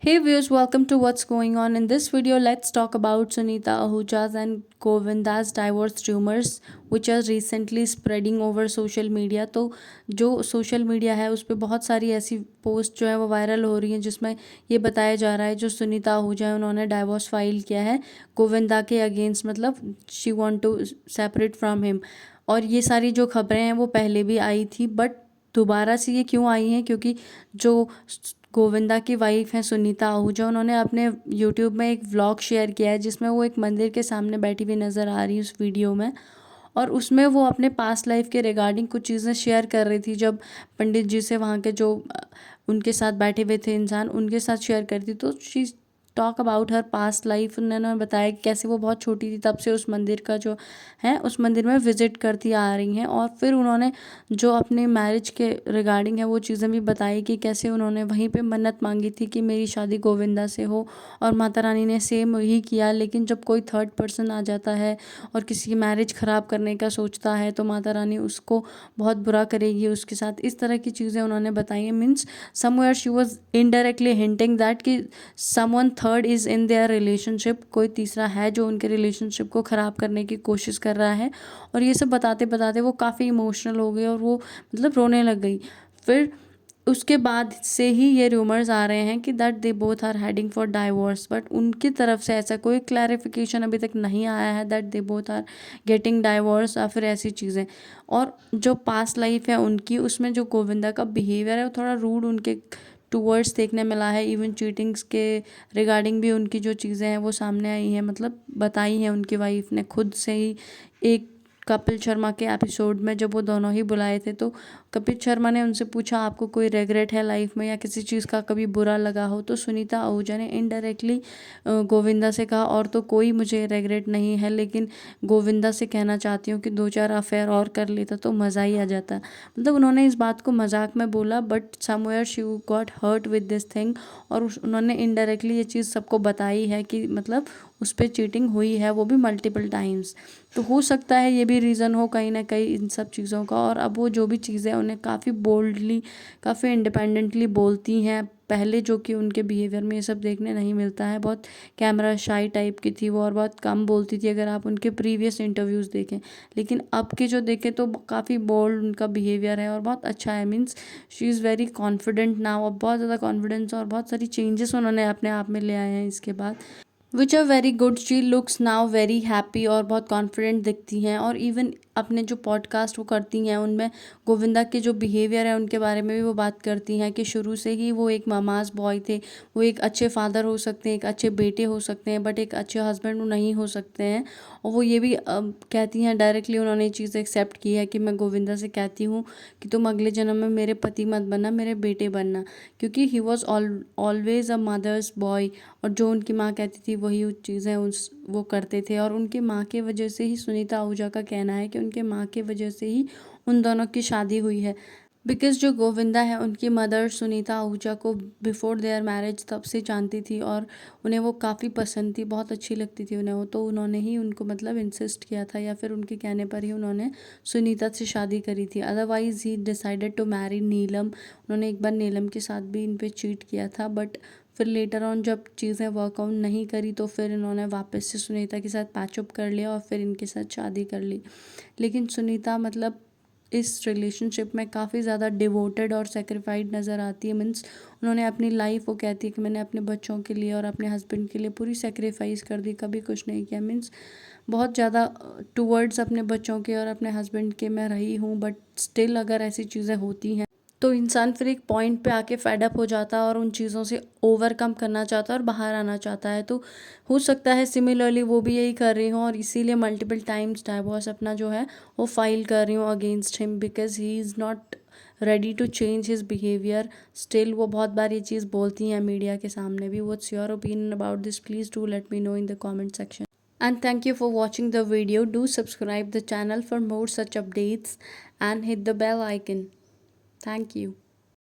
Hey viewers, welcome to What's Going On. In this video, let's talk about Sunita Ahuja's and Govinda's divorce rumors, which are recently spreading over social media. तो जो social media है उस पर बहुत सारी ऐसी post जो है वो वायरल हो रही हैं जिसमें ये बताया जा रहा है जो सुनीता आहूजा है उन्होंने डाइवोर्स फाइल किया है गोविंदा के अगेंस्ट, मतलब she want to separate from him. और ये सारी जो खबरें हैं वो पहले भी आई थी, बट दोबारा से ये क्यों आई हैं? क्योंकि जो गोविंदा की वाइफ हैं सुनीता आहूजा, उन्होंने अपने यूट्यूब में एक व्लॉग शेयर किया है जिसमें वो एक मंदिर के सामने बैठी हुई नज़र आ रही है उस वीडियो में। और उसमें वो अपने पास्ट लाइफ के रिगार्डिंग कुछ चीज़ें शेयर कर रही थी, जब पंडित जी से वहाँ के जो उनके साथ बैठे हुए थे इंसान उनके साथ शेयर करती, तो she talk about her past life. उन्होंने बताया कि कैसे वो बहुत छोटी थी तब से उस मंदिर का जो है उस मंदिर में विज़िट करती आ रही हैं। और फिर उन्होंने जो अपने मैरिज के रिगार्डिंग है वो चीज़ें भी बताई कि कैसे उन्होंने वहीं पे मन्नत मांगी थी कि मेरी शादी गोविंदा से हो, और माता रानी ने सेम वही किया। लेकिन जब कोई थर्ड पर्सन आ जाता है और किसी की मैरिज ख़राब करने का सोचता है तो माता रानी उसको बहुत बुरा करेगी उसके साथ। इस तरह की चीज़ें उन्होंने बताई हैं। Means somewhere she was indirectly hinting that कि someone third is in their relationship, कोई तीसरा है जो उनके रिलेशनशिप को ख़राब करने की कोशिश कर रहा है। और ये सब बताते बताते वो काफ़ी इमोशनल हो गई और वो मतलब रोने लग गई। फिर उसके बाद से ही ये रूमर्स आ रहे हैं कि that they both are heading for divorce, but उनकी तरफ से ऐसा कोई क्लैरिफिकेशन अभी तक नहीं आया है that they both are getting divorce या फिर ऐसी चीज़ें। और जो पास्ट लाइफ है उनकी, उसमें जो गोविंदा का बिहेवियर है वो थोड़ा रूड उनके टूवर्ड्स देखने मिला है। इवन चीटिंग्स के रिगार्डिंग भी उनकी जो चीज़ें हैं वो सामने आई हैं, मतलब बताई हैं उनकी वाइफ ने खुद से ही। एक कपिल शर्मा के एपिसोड में जब वो दोनों ही बुलाए थे तो कपिल शर्मा ने उनसे पूछा आपको कोई रेग्रेट है लाइफ में या किसी चीज़ का कभी बुरा लगा हो, तो सुनीता आहूजा ने इनडायरेक्टली गोविंदा से कहा और तो कोई मुझे रेग्रेट नहीं है, लेकिन गोविंदा से कहना चाहती हूँ कि 2-4 अफेयर और कर लेता तो मज़ा ही आ जाता। मतलब उन्होंने इस बात को मजाक में बोला, but somewhere she got hurt with this thing. और उन्होंने इनडायरेक्टली ये चीज़ सबको बताई है कि मतलब उस पर चीटिंग हुई है, वो भी मल्टीपल टाइम्स। तो हो सकता है ये भी रीज़न हो कहीं ना कहीं इन सब चीज़ों का। और अब वो जो भी चीज़ें उन्हें काफ़ी बोल्डली, काफ़ी इंडिपेंडेंटली बोलती हैं, पहले जो कि उनके बिहेवियर में ये सब देखने नहीं मिलता है। बहुत कैमरा शाई टाइप की थी वो और बहुत कम बोलती थी अगर आप उनके प्रीवियस इंटरव्यूज़ देखें। लेकिन अब के जो देखें तो काफ़ी बोल्ड उनका बिहेवियर है और बहुत अच्छा है। Means she is very confident now. अब बहुत ज़्यादा कॉन्फिडेंस और बहुत सारी चेंजेस उन्होंने अपने आप में ले आए हैं इसके बाद, which are very good. She looks now very happy और बहुत कॉन्फिडेंट दिखती हैं। और इवन अपने जो पॉडकास्ट वो करती हैं उनमें गोविंदा के जो बिहेवियर है उनके बारे में भी वो बात करती हैं कि शुरू से ही वो एक ममाज बॉय थे। वो एक अच्छे फादर हो सकते हैं, एक अच्छे बेटे हो सकते हैं, बट एक अच्छे हस्बैंड वो नहीं हो सकते हैं। और वो ये भी कहती हैं, डायरेक्टली उन्होंने ये चीज़ एक्सेप्ट की है कि मैं गोविंदा से कहती हूँ कि तुम अगले जन्म में मेरे पति मत बनना, मेरे बेटे बनना, क्योंकि he was always a mother's boy. और जो उनकी माँ कहती थी वही चीज़ें उस वो करते थे। और उनकी माँ के वजह से ही, सुनीता आहूजा का कहना है कि उनके माँ के वजह से ही उन दोनों की शादी हुई है। बिकॉज़ जो गोविंदा है उनकी मदर सुनीता आहूजा को बिफोर देयर मैरिज तब से जानती थी और उन्हें वो काफ़ी पसंद थी, बहुत अच्छी लगती थी उन्हें वो। तो उन्होंने ही उनको मतलब इंसिस्ट किया था या फिर उनके कहने पर ही उन्होंने सुनीता से शादी करी थी। अदरवाइज़ ही डिसाइडेड टू मैरी नीलम। उन्होंने एक बार नीलम के साथ भी इन पे चीट किया था, बट फिर लेटर ऑन जब चीज़ें वर्कआउट नहीं करी तो फिर इन्होंने वापस से सुनीता के साथ पैचअप कर लिया और फिर इनके साथ शादी कर ली। लेकिन सुनीता मतलब इस रिलेशनशिप में काफ़ी ज़्यादा डिवोटेड और सेक्रीफाइड नज़र आती है। मीन्स उन्होंने अपनी लाइफ, वो कहती है कि मैंने अपने बच्चों के लिए और अपने हस्बैंड के लिए पूरी सेक्रीफाइस कर दी, कभी कुछ नहीं किया। मीन्स बहुत ज़्यादा टूवर्ड्स अपने बच्चों के और अपने हस्बैंड के मैं रही हूँ, बट स्टिल अगर ऐसी चीज़ें होती हैं तो इंसान फिर एक पॉइंट पे आके फेड अप हो जाता है और उन चीज़ों से ओवरकम करना चाहता है और बाहर आना चाहता है। तो हो सकता है सिमिलरली वो भी यही कर रही हूँ और इसीलिए मल्टीपल टाइम्स डाइवोर्स अपना जो है वो फाइल कर रही हूँ against him, because he is not ready to change his behaviour. Still वो बहुत बार ये चीज़ बोलती हैं मीडिया के सामने भी। What's your opinion about this? Please do let me know in the comment section. And thank you for watching the video. Do subscribe the channel for more such updates and hit the bell icon. Thank you.